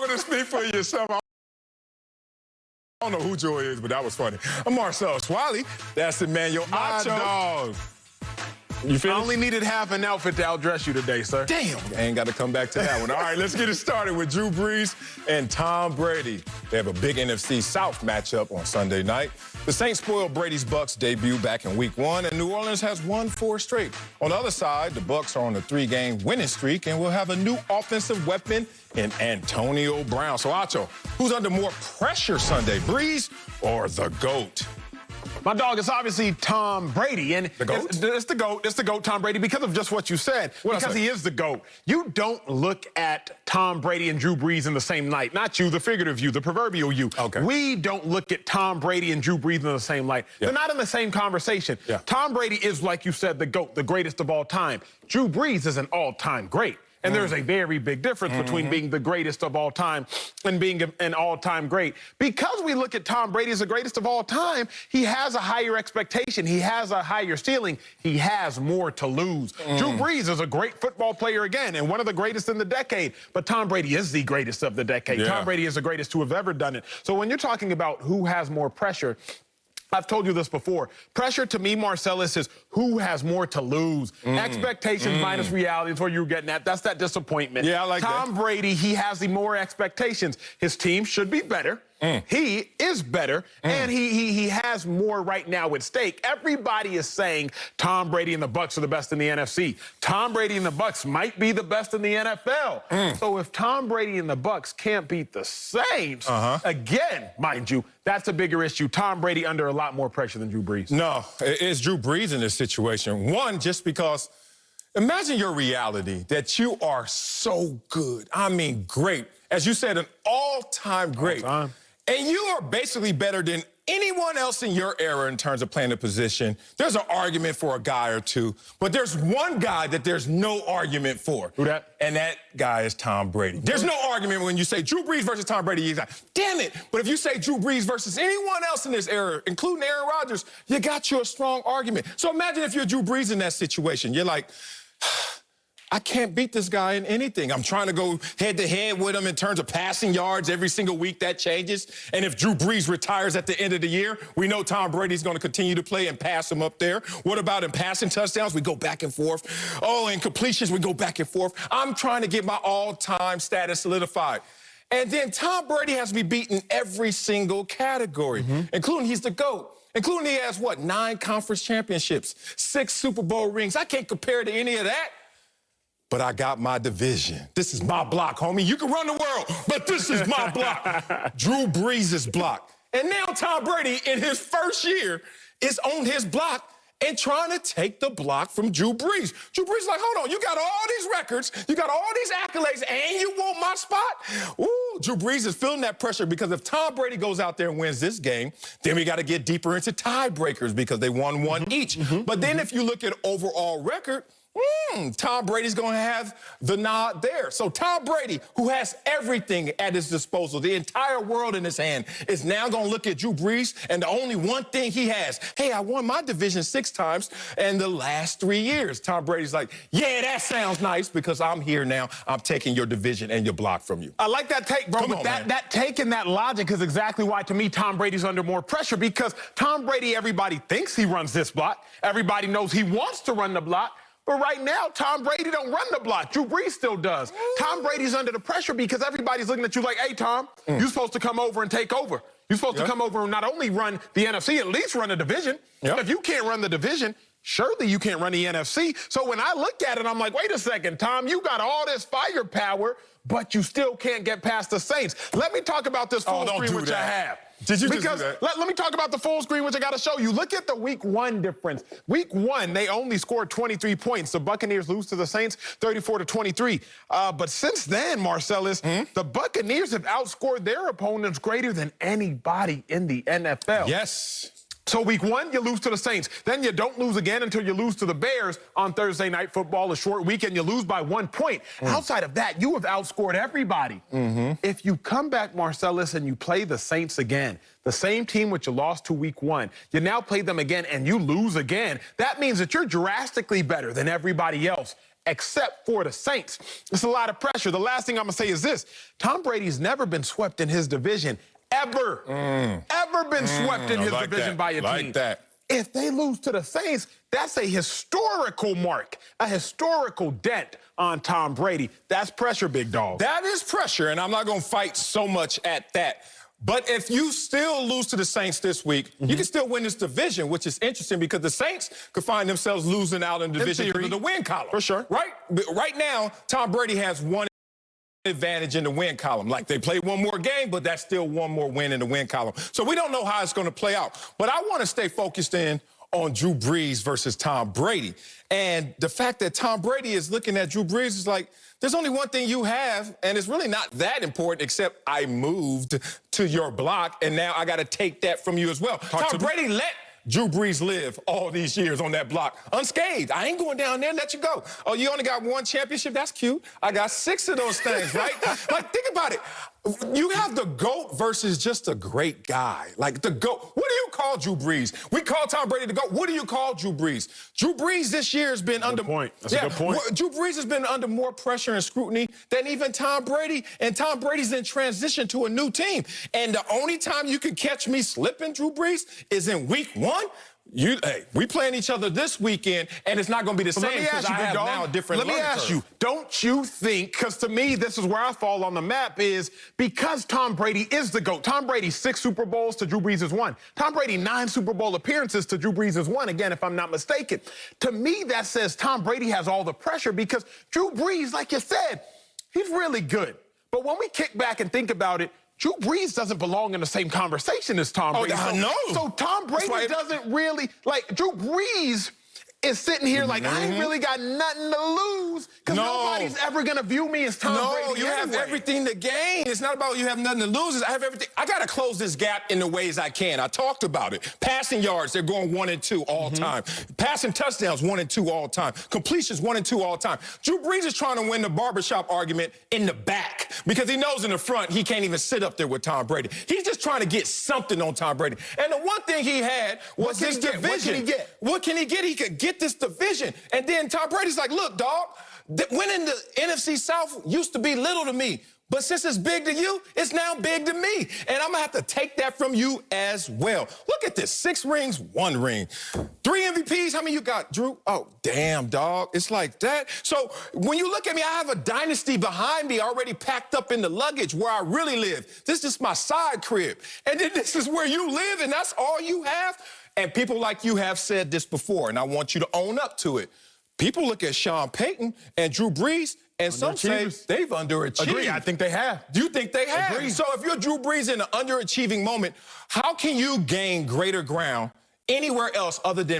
welcome to Speak for Yourself. I don't know who Joy is, but that was funny. I'm Marcel Swiley. That's Emmanuel Acho. Dog. You finished? I only needed half an outfit to outdress you today, sir. Damn. I ain't got to come back to that one. All right, let's get it started with Drew Brees and Tom Brady. They have a big NFC South matchup on Sunday night. The Saints spoiled Brady's Bucs debut back in Week 1, and New Orleans has won 4 straight. On the other side, the Bucs are on a 3-game winning streak and will have a new offensive weapon in Antonio Brown. So, Acho, who's under more pressure Sunday, Brees or the GOAT? My dog, it's obviously Tom Brady. And the GOAT? It's the GOAT. It's the GOAT, Tom Brady, because of just what you said. Because he is the GOAT. You don't look at Tom Brady and Drew Brees in the same night. Not you, the figurative you, the proverbial you. Okay. We don't look at Tom Brady and Drew Brees in the same light. Yeah. They're not in the same conversation. Yeah. Tom Brady is, like you said, the GOAT, the greatest of all time. Drew Brees is an all-time great. And there's a very big difference between being the greatest of all time and being an all-time great. Because we look at Tom Brady as the greatest of all time, he has a higher expectation. He has a higher ceiling. He has more to lose. Drew Brees is a great football player again and one of the greatest in the decade. But Tom Brady is the greatest of the decade. Yeah. Tom Brady is the greatest to have ever done it. So when you're talking about who has more pressure, I've told you this before. Pressure to me, Marcellus, is who has more to lose. Expectations minus reality is where you're getting at. That's that disappointment. Yeah, I like that. Tom Brady, he has the more expectations. His team should be better. He is better, and he has more right now at stake. Everybody is saying Tom Brady and the Bucs are the best in the NFC. Tom Brady and the Bucs might be the best in the NFL. So if Tom Brady and the Bucs can't beat the Saints, again, mind you, that's a bigger issue. Tom Brady under a lot more pressure than Drew Brees. No, it's Drew Brees in this situation. One, just because imagine your reality that you are so good. I mean, great. As you said, an all-time great. All-time. And you are basically better than anyone else in your era in terms of playing the position. There's an argument for a guy or two, but there's one guy that there's no argument for. Who that? And that guy is Tom Brady. There's no argument when you say Drew Brees versus Tom Brady. You're like, damn it. But if you say Drew Brees versus anyone else in this era, including Aaron Rodgers, you got you a strong argument. So imagine if you're Drew Brees in that situation. You're like, I can't beat this guy in anything. I'm trying to go head-to-head with him in terms of passing yards every single week. That changes. And if Drew Brees retires at the end of the year, we know Tom Brady's going to continue to play and pass him up there. What about in passing touchdowns? We go back and forth. Oh, in completions, we go back and forth. I'm trying to get my all-time status solidified. And then Tom Brady has me beaten every single category, including he's the GOAT. Including he has, what, 9 conference championships, 6 Super Bowl rings. I can't compare to any of that. But I got my division. This is my block, homie. You can run the world, but this is my block. Drew Brees' block. And now Tom Brady, in his first year, is on his block and trying to take the block from Drew Brees. Drew Brees is like, hold on, you got all these records, you got all these accolades, and you want my spot? Ooh, Drew Brees is feeling that pressure because if Tom Brady goes out there and wins this game, then we got to get deeper into tiebreakers because they won one each. But then if you look at overall record, Tom Brady's going to have the nod there. So Tom Brady, who has everything at his disposal, the entire world in his hand, is now going to look at Drew Brees, and the only one thing he has, hey, I won my division 6 times in the last 3 years. Tom Brady's like, yeah, that sounds nice because I'm here now. I'm taking your division and your block from you. I like that take, bro. But that take and that logic is exactly why, to me, Tom Brady's under more pressure because Tom Brady, everybody thinks he runs this block. Everybody knows he wants to run the block. But right now, Tom Brady don't run the block. Drew Brees still does. Tom Brady's under the pressure because everybody's looking at you like, hey, Tom, you're supposed to come over and take over. You're supposed to come over and not only run the NFC, at least run the division. If you can't run the division, surely you can't run the NFC. So when I look at it, I'm like, wait a second, Tom, you got all this firepower, but you still can't get past the Saints. Let me talk about this full screen, which I have. Did you because just do that? Let me talk about the full screen, which I got to show you. Look at the Week 1 difference. Week 1, they only scored 23 points. The Buccaneers lose to the Saints 34-23. But since then, Marcellus, the Buccaneers have outscored their opponents greater than anybody in the NFL. Yes. So week 1, you lose to the Saints. Then you don't lose again until you lose to the Bears on Thursday Night Football, a short week, and you lose by 1 point. Outside of that, you have outscored everybody. If you come back, Marcellus, and you play the Saints again, the same team which you lost to week 1, you now play them again and you lose again. That means that you're drastically better than everybody else. except for the Saints. It's a lot of pressure. The last thing I'm going to say is this. Tom Brady's never been swept in his division, ever. Ever been swept in his division by a team. If they lose to the Saints, that's a historical mark, a historical dent on Tom Brady. That's pressure, big dog. That is pressure, and I'm not going to fight so much at that. But if you still lose to the Saints this week, you can still win this division, which is interesting because the Saints could find themselves losing out in division because of the win column. For sure. Right? Right now, Tom Brady has one advantage in the win column. Like, they played one more game, but that's still one more win in the win column. So we don't know how it's going to play out. But I want to stay focused in on Drew Brees versus Tom Brady. And the fact that Tom Brady is looking at Drew Brees is like, there's only one thing you have, and it's really not that important, except I moved to your block, and now I got to take that from you as well. Tom Brady let Drew Brees live all these years on that block unscathed. I ain't going down there and let you go. Oh, you only got one championship? That's cute. I got 6 of those things, right? Like, think about it. You have the GOAT versus just a great guy. Like, the GOAT. What do you call Drew Brees? We call Tom Brady the GOAT. What do you call Drew Brees? Drew Brees this year has been under... That's a good point. Drew Brees has been under more pressure and scrutiny than even Tom Brady, and Tom Brady's in transition to a new team. And the only time you can catch me slipping, Drew Brees, is in week 1. Hey, we playing each other this weekend, and it's not going to be the same because I have now a different learning curve. Let me ask you, don't you think, because to me, this is where I fall on the map, is because Tom Brady is the GOAT. Tom Brady 6 Super Bowls to Drew Brees' 1. Tom Brady 9 Super Bowl appearances to Drew Brees' 1, again, if I'm not mistaken. To me, that says Tom Brady has all the pressure because Drew Brees, like you said, he's really good. But when we kick back and think about it, Drew Brees doesn't belong in the same conversation as Tom Brady. I know. So Tom Brady doesn't really, like, Drew Brees is sitting here like, I ain't really got nothing to lose because nobody's ever going to view me as Tom Brady. No, you have everything to gain. It's not about you have nothing to lose. It's I have everything. I got to close this gap in the ways I can. I talked about it. Passing yards, they're going 1 and 2 all time. Passing touchdowns, 1 and 2 all time. Completions, 1 and 2 all time. Drew Brees is trying to win the barbershop argument in the back because he knows in the front he can't even sit up there with Tom Brady. He's just trying to get something on Tom Brady. And the one thing he had was this division. What can he get? What can he get? He could get this division. And then Tom Brady's like, look, dog, winning the NFC South used to be little to me. But since it's big to you, it's now big to me. And I'm going to have to take that from you as well. Look at this. 6 rings, 1 ring. 3 MVPs. How many you got, Drew? Oh, damn, dog. It's like that. So when you look at me, I have a dynasty behind me already packed up in the luggage where I really live. This is my side crib. And then this is where you live, and that's all you have? And people like you have said this before, and I want you to own up to it. People look at Sean Payton and Drew Brees, and some say they've underachieved. Agree, I think they have. Do you think they have? Agreed. So if you're Drew Brees in an underachieving moment, how can you gain greater ground anywhere else other than